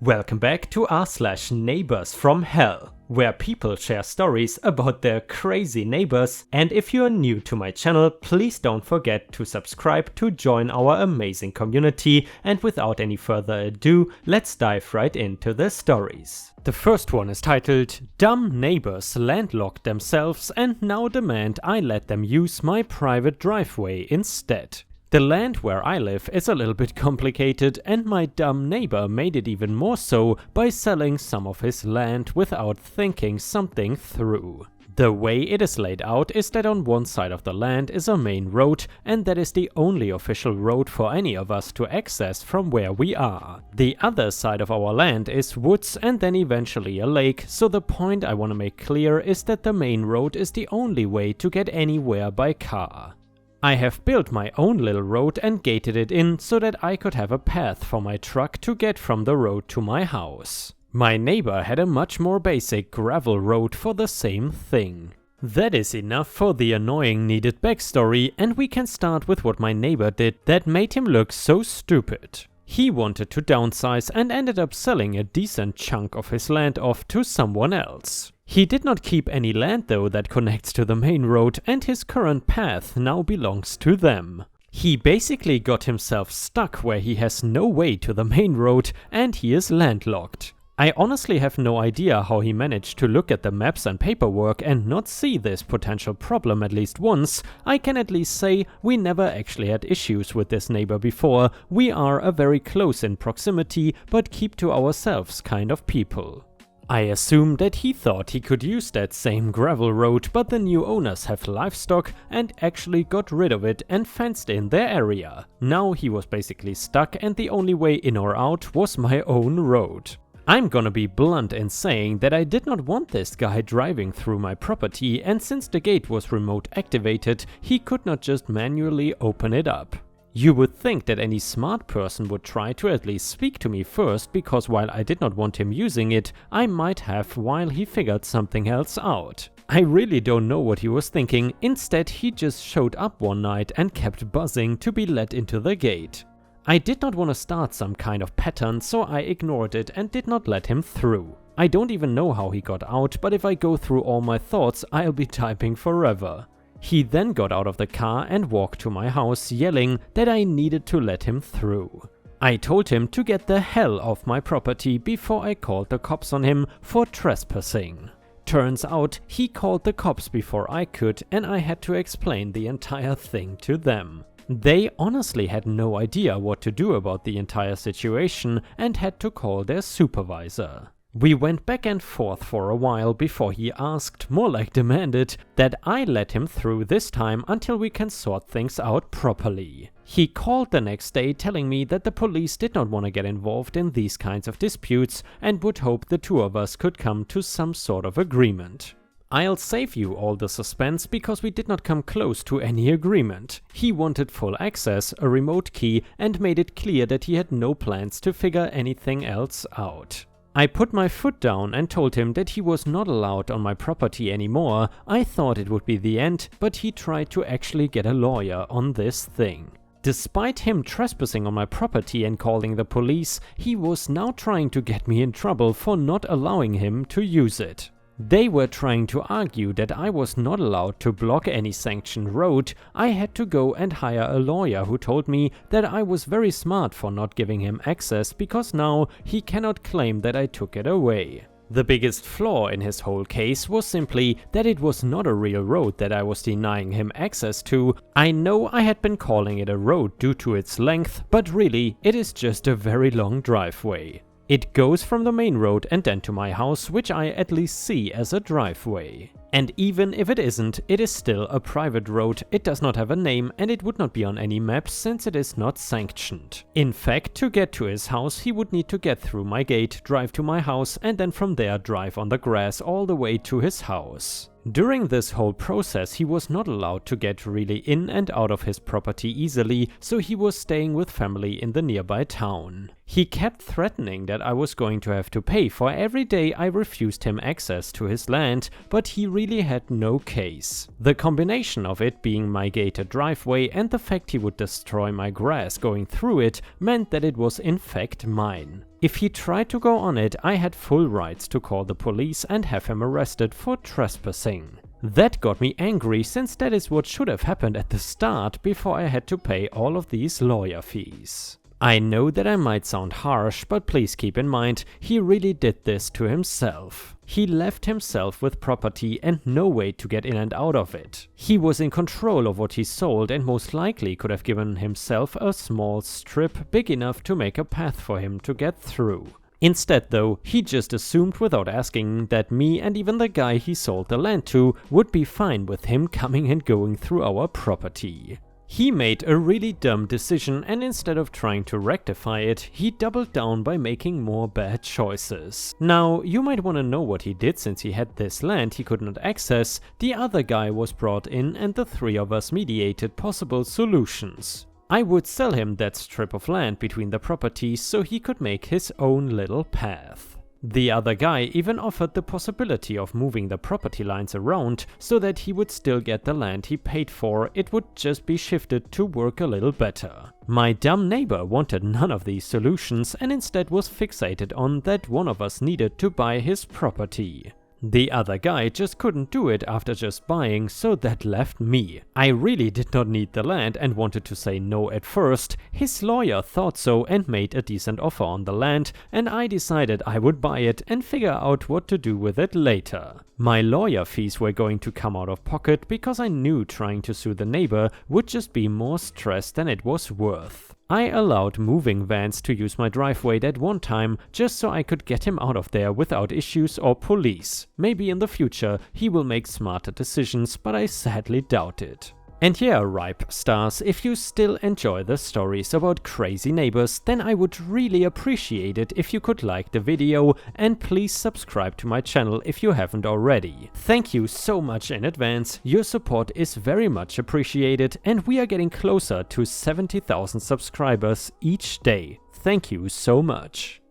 Welcome back to r/neighbors from hell, where people share stories about their crazy neighbors, and if you are new to my channel, please don't forget to subscribe to join our amazing community, and without any further ado, let's dive right into the stories. The first one is titled, "Dumb Neighbors Landlocked Themselves and Now Demand I Let Them Use My Private Driveway Instead." The land where I live is a little bit complicated, and my dumb neighbor made it even more so by selling some of his land without thinking something through. The way it is laid out is that on one side of the land is a main road, and that is the only official road for any of us to access from where we are. The other side of our land is woods and then eventually a lake, so the point I want to make clear is that the main road is the only way to get anywhere by car. I have built my own little road and gated it in so that I could have a path for my truck to get from the road to my house. My neighbor had a much more basic gravel road for the same thing. That is enough for the annoying needed backstory, and we can start with what my neighbor did that made him look so stupid. He wanted to downsize and ended up selling a decent chunk of his land off to someone else. He did not keep any land though that connects to the main road, and his current path now belongs to them. He basically got himself stuck where he has no way to the main road and he is landlocked. I honestly have no idea how he managed to look at the maps and paperwork and not see this potential problem at least once. I can at least say we never actually had issues with this neighbor before. We are a very close in proximity but keep to ourselves kind of people. I assume that he thought he could use that same gravel road, but the new owners have livestock and actually got rid of it and fenced in their area. Now he was basically stuck and the only way in or out was my own road. I'm gonna be blunt in saying that I did not want this guy driving through my property, and since the gate was remote activated, he could not just manually open it up. You would think that any smart person would try to at least speak to me first, because while I did not want him using it, I might have while he figured something else out. I really don't know what he was thinking. Instead, he just showed up one night and kept buzzing to be let into the gate. I did not want to start some kind of pattern, so I ignored it and did not let him through. I don't even know how he got out, but if I go through all my thoughts, I'll be typing forever. He then got out of the car and walked to my house yelling that I needed to let him through. I told him to get the hell off my property before I called the cops on him for trespassing. Turns out he called the cops before I could, and I had to explain the entire thing to them. They honestly had no idea what to do about the entire situation and had to call their supervisor. We went back and forth for a while before he asked, more like demanded, that I let him through this time until we can sort things out properly. He called the next day telling me that the police did not want to get involved in these kinds of disputes and would hope the two of us could come to some sort of agreement. I'll save you all the suspense because we did not come close to any agreement. He wanted full access, a remote key, and made it clear that he had no plans to figure anything else out. I put my foot down and told him that he was not allowed on my property anymore. I thought it would be the end, but he tried to actually get a lawyer on this thing. Despite him trespassing on my property and calling the police, he was now trying to get me in trouble for not allowing him to use it. They were trying to argue that I was not allowed to block any sanctioned road. I had to go and hire a lawyer who told me that I was very smart for not giving him access because now he cannot claim that I took it away. The biggest flaw in his whole case was simply that it was not a real road that I was denying him access to. I know I had been calling it a road due to its length, but really it is just a very long driveway. It goes from the main road and then to my house, which I at least see as a driveway. And even if it isn't, it is still a private road. It does not have a name and it would not be on any maps since it is not sanctioned. In fact, to get to his house, he would need to get through my gate, drive to my house, and then from there drive on the grass all the way to his house. During this whole process, he was not allowed to get really in and out of his property easily, so he was staying with family in the nearby town. He kept threatening that I was going to have to pay for every day I refused him access to his land, but he really had no case. The combination of it being my gated driveway and the fact he would destroy my grass going through it meant that it was in fact mine. If he tried to go on it, I had full rights to call the police and have him arrested for trespassing. That got me angry, since that is what should have happened at the start before I had to pay all of these lawyer fees. I know that I might sound harsh, but please keep in mind, he really did this to himself. He left himself with property and no way to get in and out of it. He was in control of what he sold and most likely could have given himself a small strip big enough to make a path for him to get through. Instead though, he just assumed without asking that me and even the guy he sold the land to would be fine with him coming and going through our property. He made a really dumb decision, and instead of trying to rectify it, he doubled down by making more bad choices. Now, you might want to know what he did. Since he had this land he could not access, the other guy was brought in and the three of us mediated possible solutions. I would sell him that strip of land between the properties so he could make his own little path. The other guy even offered the possibility of moving the property lines around so that he would still get the land he paid for, it would just be shifted to work a little better. My dumb neighbor wanted none of these solutions and instead was fixated on that one of us needed to buy his property. The other guy just couldn't do it after just buying, so that left me. I really did not need the land and wanted to say no at first. His lawyer thought so and made a decent offer on the land, and I decided I would buy it and figure out what to do with it later. My lawyer fees were going to come out of pocket because I knew trying to sue the neighbor would just be more stress than it was worth. I allowed moving vans to use my driveway that one time just so I could get him out of there without issues or police. Maybe in the future he will make smarter decisions, but I sadly doubt it. And yeah, ripe stars, if you still enjoy the stories about crazy neighbors, then I would really appreciate it if you could like the video and please subscribe to my channel if you haven't already. Thank you so much in advance, your support is very much appreciated and we are getting closer to 70,000 subscribers each day. Thank you so much.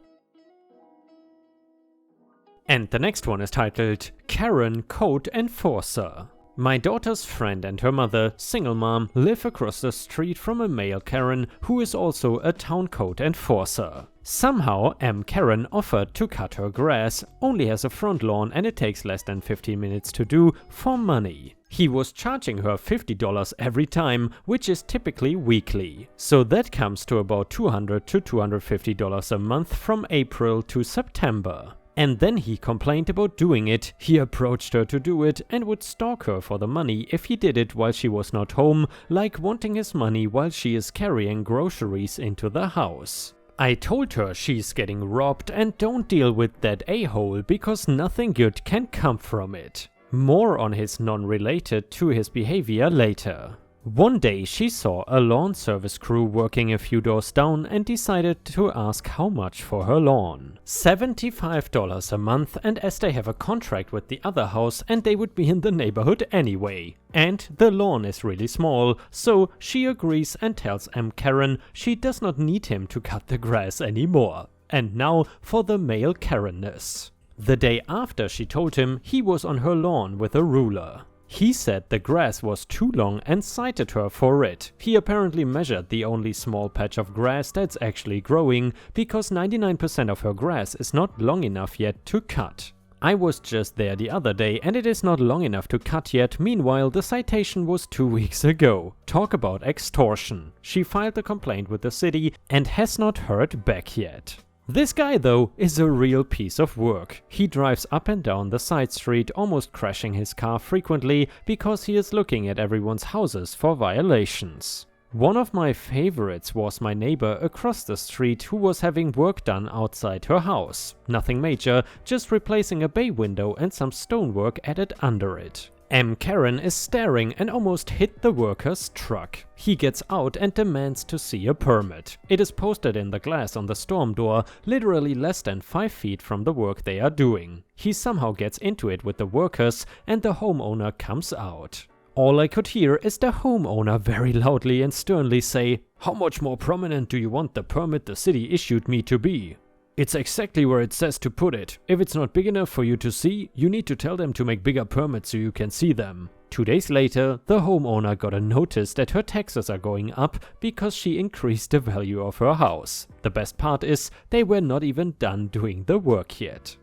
And the next one is titled Karen Code Enforcer. My daughter's friend and her mother, single mom, live across the street from a male Karen who is also a town code enforcer. Somehow M. Karen offered to cut her grass, only has a front lawn and it takes less than 15 minutes to do, for money. He was charging her $50 every time, which is typically weekly. So that comes to about $200 to $250 a month from April to September. And then he complained about doing it. He approached her to do it and would stalk her for the money if he did it while she was not home, like wanting his money while she is carrying groceries into the house. I told her she's getting robbed and don't deal with that a-hole because nothing good can come from it. More on his non-related to his behavior later. One day she saw a lawn service crew working a few doors down and decided to ask how much for her lawn. $75 a month, and as they have a contract with the other house and they would be in the neighborhood anyway. And the lawn is really small, so she agrees and tells M. Karen she does not need him to cut the grass anymore. And now for the male Karen-ness. The day after she told him, he was on her lawn with a ruler. He said the grass was too long and cited her for it. He apparently measured the only small patch of grass that's actually growing, because 99% of her grass is not long enough yet to cut. I was just there the other day and it is not long enough to cut yet. Meanwhile, the citation was 2 weeks ago. Talk about extortion. She filed a complaint with the city and has not heard back yet. This guy though is a real piece of work. He drives up and down the side street, almost crashing his car frequently because he is looking at everyone's houses for violations. One of my favorites was my neighbor across the street who was having work done outside her house. Nothing major, just replacing a bay window and some stonework added under it. M. Karen is staring and almost hit the worker's truck. He gets out and demands to see a permit. It is posted in the glass on the storm door, literally less than 5 feet from the work they are doing. He somehow gets into it with the workers and the homeowner comes out. All I could hear is the homeowner very loudly and sternly say, "How much more prominent do you want the permit the city issued me to be?" It's exactly where it says to put it. If it's not big enough for you to see, you need to tell them to make bigger permits so you can see them. 2 days later, the homeowner got a notice that her taxes are going up because she increased the value of her house. The best part is, they were not even done doing the work yet.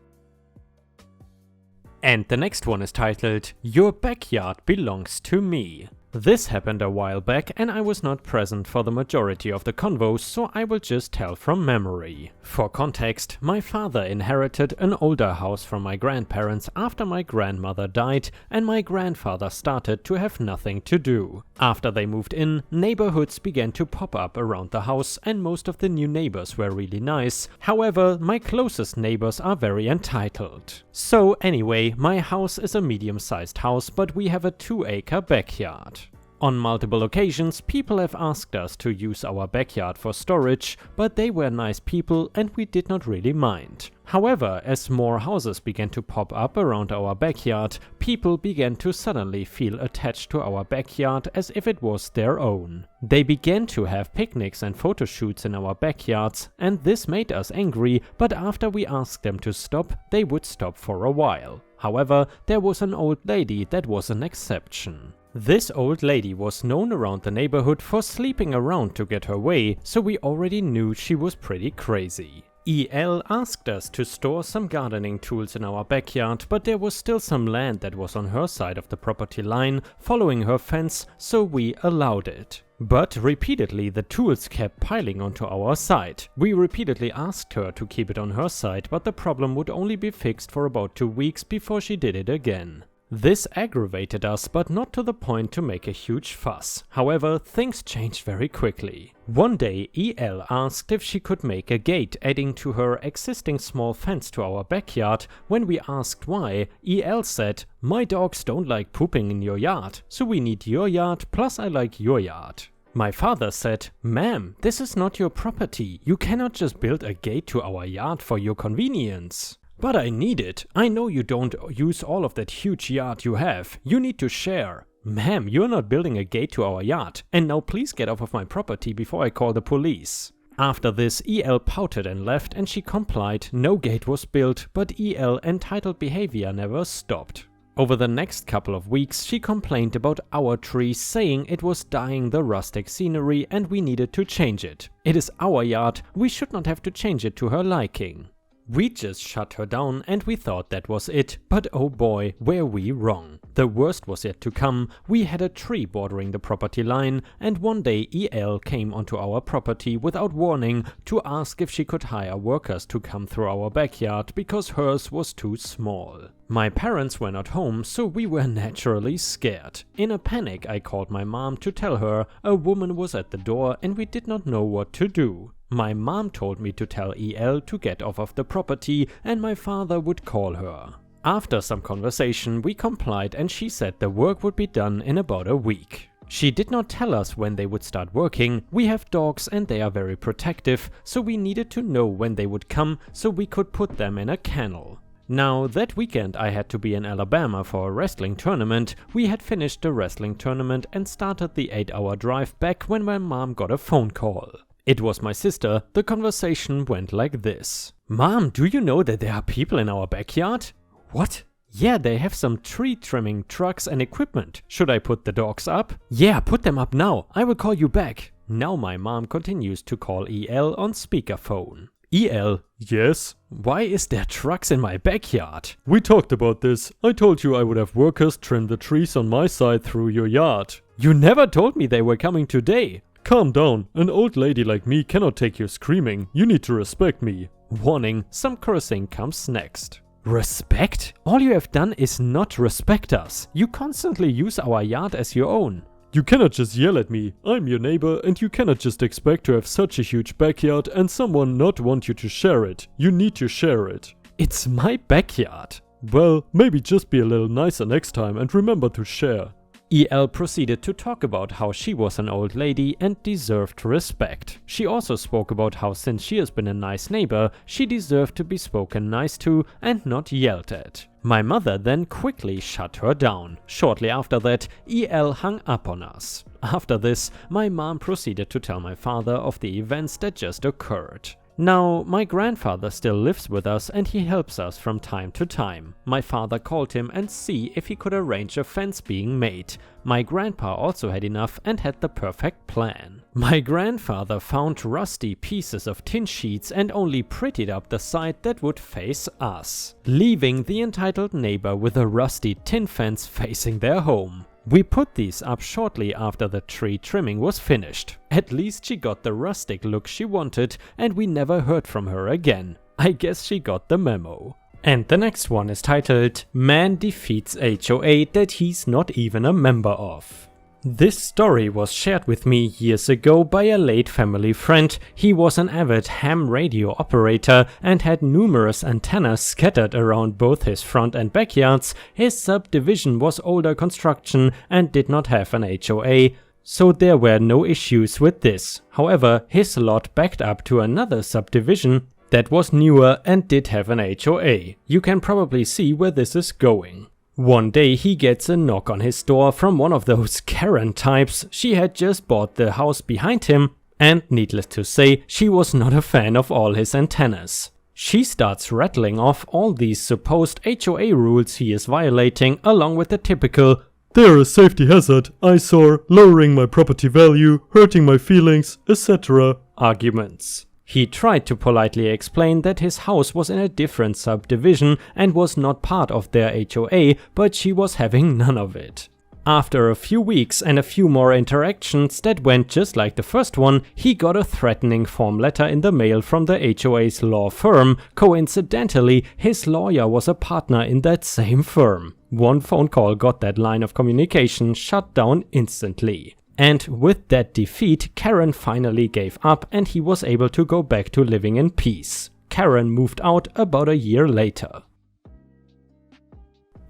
And the next one is titled, Your Backyard Belongs to Me. This happened a while back and I was not present for the majority of the convos, so I will just tell from memory. For context, my father inherited an older house from my grandparents after my grandmother died and my grandfather started to have nothing to do. After they moved in, neighborhoods began to pop up around the house and most of the new neighbors were really nice. However, my closest neighbors are very entitled. So anyway, my house is a medium-sized house, but we have a 2-acre backyard. On multiple occasions, people have asked us to use our backyard for storage, but they were nice people and we did not really mind. However, as more houses began to pop up around our backyard, people began to suddenly feel attached to our backyard as if it was their own. They began to have picnics and photo shoots in our backyards, and this made us angry, but after we asked them to stop, they would stop for a while. However, there was an old lady that was an exception. This old lady was known around the neighborhood for sleeping around to get her way, so we already knew she was pretty crazy. EL asked us to store some gardening tools in our backyard, but there was still some land that was on her side of the property line, following her fence, so we allowed it. But repeatedly the tools kept piling onto our side. We repeatedly asked her to keep it on her side, but the problem would only be fixed for about 2 weeks before she did it again. This aggravated us, but not to the point to make a huge fuss. However, things changed very quickly. One day, EL asked if she could make a gate adding to her existing small fence to our backyard. When we asked why, EL said, "My dogs don't like pooping in your yard, so we need your yard, plus I like your yard." My father said, "Ma'am, this is not your property. You cannot just build a gate to our yard for your convenience." "But I need it. I know you don't use all of that huge yard you have. You need to share." "Ma'am, you're not building a gate to our yard. And now please get off of my property before I call the police." After this, EL pouted and left and she complied. No gate was built, but EL entitled behavior never stopped. Over the next couple of weeks, she complained about our tree, saying it was dying the rustic scenery and we needed to change it. It is our yard. We should not have to change it to her liking. We just shut her down and we thought that was it, but oh boy, were we wrong. The worst was yet to come. We had a tree bordering the property line and one day EL came onto our property without warning to ask if she could hire workers to come through our backyard because hers was too small. My parents were not home, so we were naturally scared. In a panic, I called my mom to tell her a woman was at the door and we did not know what to do. My mom told me to tell EL to get off of the property and my father would call her. After some conversation, we complied and she said the work would be done in about a week. She did not tell us when they would start working. We have dogs and they are very protective, so we needed to know when they would come so we could put them in a kennel. Now, that weekend I had to be in Alabama for a wrestling tournament. We had finished the wrestling tournament and started the 8-hour drive back when my mom got a phone call. It was my sister. The conversation went like this. "Mom, do you know that there are people in our backyard?" "What?" "Yeah, they have some tree trimming trucks and equipment. Should I put the dogs up?" "Yeah, put them up now. I will call you back." Now my mom continues to call EL on speakerphone. EL, "Yes? Why is there trucks in my backyard?" "We talked about this. I told you I would have workers trim the trees on my side through your yard." "You never told me they were coming today." "Calm down. An old lady like me cannot take your screaming. You need to respect me." Warning, some cursing comes next. "Respect? All you have done is not respect us. You constantly use our yard as your own." "You cannot just yell at me. I'm your neighbor and you cannot just expect to have such a huge backyard and someone not want you to share it. You need to share it." "It's my backyard." "Well, maybe just be a little nicer next time and remember to share." EL proceeded to talk about how she was an old lady and deserved respect. She also spoke about how since she has been a nice neighbor, she deserved to be spoken nice to and not yelled at. My mother then quickly shut her down. Shortly after that, EL hung up on us. After this, my mom proceeded to tell my father of the events that just occurred. Now, my grandfather still lives with us and he helps us from time to time. My father called him and see if he could arrange a fence being made. My grandpa also had enough and had the perfect plan. My grandfather found rusty pieces of tin sheets and only prettied up the side that would face us, leaving the entitled neighbor with a rusty tin fence facing their home. We put these up shortly after the tree trimming was finished. At least she got the rustic look she wanted and we never heard from her again. I guess she got the memo. And the next one is titled Man Defeats HOA That He's Not Even a Member Of. This story was shared with me years ago by a late family friend. He was an avid ham radio operator and had numerous antennas scattered around both his front and backyards. His subdivision was older construction and did not have an HOA, so there were no issues with this. However, his lot backed up to another subdivision that was newer and did have an HOA. You can probably see where this is going. One day he gets a knock on his door from one of those Karen types. She had just bought the house behind him and, needless to say, she was not a fan of all his antennas. She starts rattling off all these supposed HOA rules he is violating, along with the typical "they're a safety hazard, eyesore, lowering my property value, hurting my feelings, etc." arguments. He tried to politely explain that his house was in a different subdivision and was not part of their HOA, but she was having none of it. After a few weeks and a few more interactions that went just like the first one, he got a threatening form letter in the mail from the HOA's law firm. Coincidentally, his lawyer was a partner in that same firm. One phone call got that line of communication shut down instantly. And with that defeat, Karen finally gave up and he was able to go back to living in peace. Karen moved out about a year later.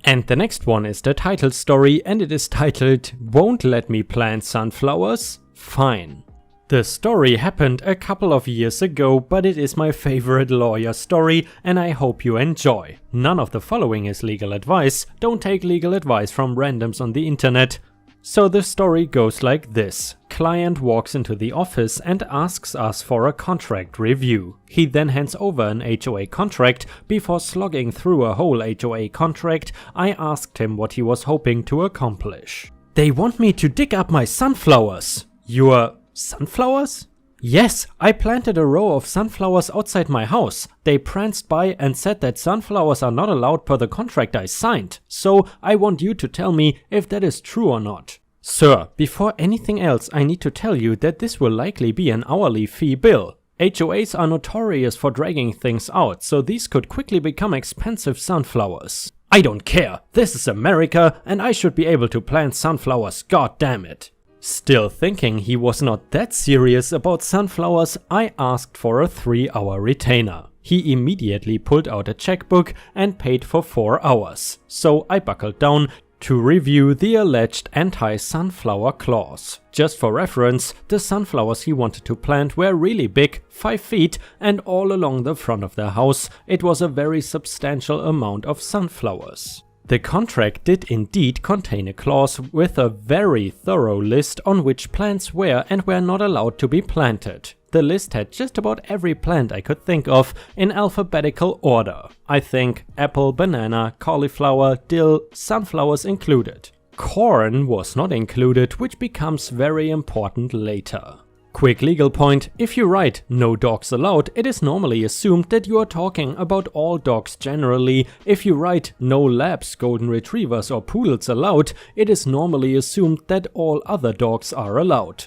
And the next one is the title story and it is titled Won't Let Me Plant Sunflowers? Fine. The story happened a couple of years ago, but it is my favorite lawyer story and I hope you enjoy. None of the following is legal advice. Don't take legal advice from randoms on the internet. So the story goes like this. Client walks into the office and asks us for a contract review. He then hands over an HOA contract. Before slogging through a whole HOA contract, I asked him what he was hoping to accomplish. They want me to dig up my sunflowers. Your sunflowers? Yes, I planted a row of sunflowers outside my house. They pranced by and said that sunflowers are not allowed per the contract I signed. So I want you to tell me if that is true or not. Sir, before anything else, I need to tell you that this will likely be an hourly fee bill. HOAs are notorious for dragging things out, so these could quickly become expensive sunflowers. I don't care. This is America and I should be able to plant sunflowers, god damn it. Still thinking he was not that serious about sunflowers, I asked for a 3-hour retainer. He immediately pulled out a checkbook and paid for 4 hours. So I buckled down to review the alleged anti-sunflower clause. Just for reference, the sunflowers he wanted to plant were really big, 5 feet, and all along the front of the house. It was a very substantial amount of sunflowers. The contract did indeed contain a clause with a very thorough list on which plants were and were not allowed to be planted. The list had just about every plant I could think of in alphabetical order. I think apple, banana, cauliflower, dill, sunflowers included. Corn was not included, which becomes very important later. Quick legal point, if you write "no dogs allowed", it is normally assumed that you are talking about all dogs generally. If you write "no labs, golden retrievers or poodles allowed", it is normally assumed that all other dogs are allowed.